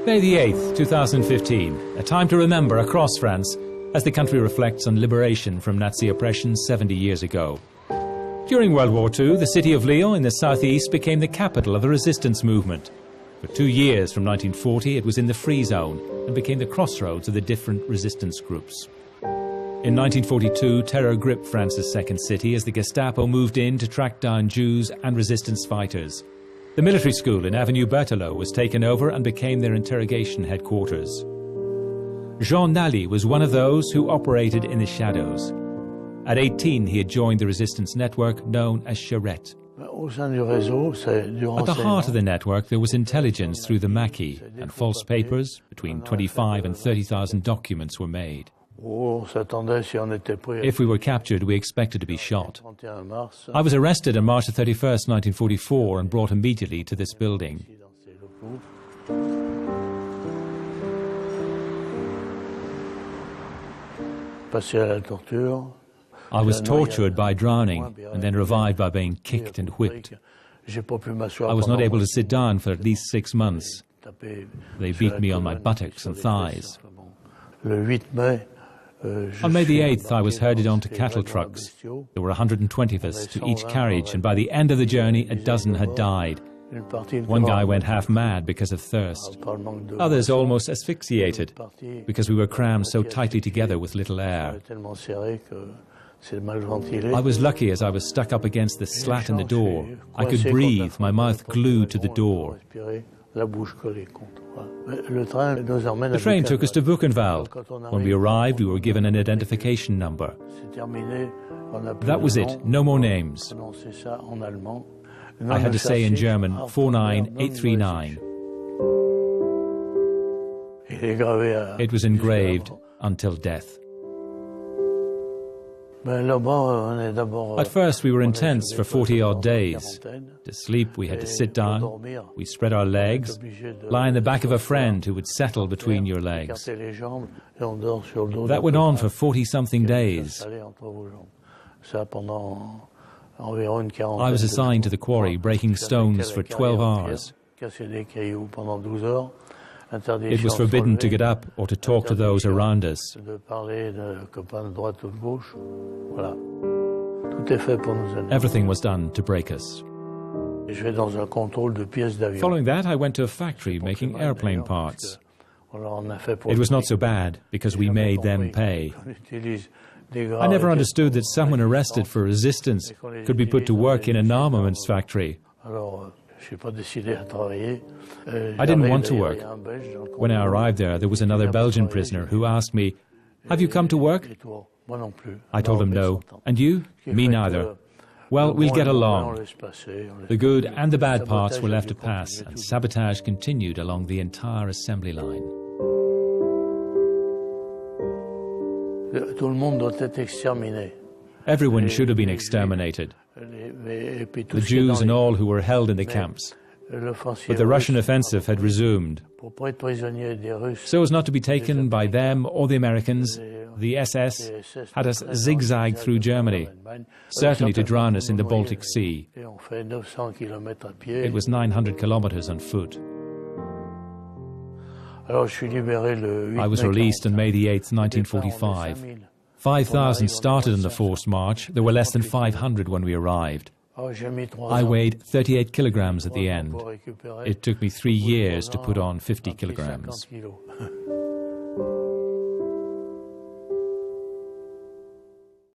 May the 8th, 2015, a time to remember across France as the country reflects on liberation from Nazi oppression 70 years ago. During World War II, the city of Lyon in the southeast became the capital of the resistance movement. For 2 years, from 1940, it was in the free zone and became the crossroads of the different resistance groups. In 1942, terror gripped France's second city as the Gestapo moved in to track down Jews and resistance fighters. The military school in Avenue Berthelot was taken over and became their interrogation headquarters. Jean Nallit was one of those who operated in the shadows. At 18, he had joined the resistance network known as Charette. At the heart of the network, there was intelligence through the maquis, and false papers, between 25 and 30,000 documents were made. If we were captured, we expected to be shot. I was arrested on March 31st, 1944, and brought immediately to this building. I was tortured by drowning and then revived by being kicked and whipped. I was not able to sit down for at least 6 months. They beat me on my buttocks and thighs. On May the 8th, I was herded onto cattle trucks. There were 120 of us to each carriage, and by the end of the journey, a dozen had died. One guy went half mad because of thirst. Others almost asphyxiated because we were crammed so tightly together with little air. I was lucky as I was stuck up against the slat in the door. I could breathe, my mouth glued to the door. The train took us to Buchenwald. When we arrived, we were given an identification number. That was it, no more names. I had to say in German, 49839. It was engraved, until death. At first we were in tents for 40-odd days. To sleep we had to sit down, we spread our legs, lie in the back of a friend who would settle between your legs. That went on for 40-something days. I was assigned to the quarry, breaking stones for 12 hours. It was forbidden to get up or to talk to those around us. Everything was done to break us. Following that, I went to a factory making airplane parts. It was not so bad, because we made them pay. I never understood that someone arrested for resistance could be put to work in an armaments factory. I didn't want to work. When I arrived there was another Belgian prisoner who asked me, "Have you come to work?" I told him no. "And you?" "Me neither." "Well, we'll get along." The good and the bad parts were left to pass, and sabotage continued along the entire assembly line. Everyone should have been exterminated. The Jews and all who were held in the camps. But the Russian offensive had resumed. So as not to be taken by them or the Americans, the SS had us zigzag through Germany, certainly to drown us in the Baltic Sea. It was 900 kilometers on foot. I was released on May the 8th, 1945. 5,000 started on the forced march. There were less than 500 when we arrived. I weighed 38 kilograms at the end. It took me 3 years to put on 50 kilograms.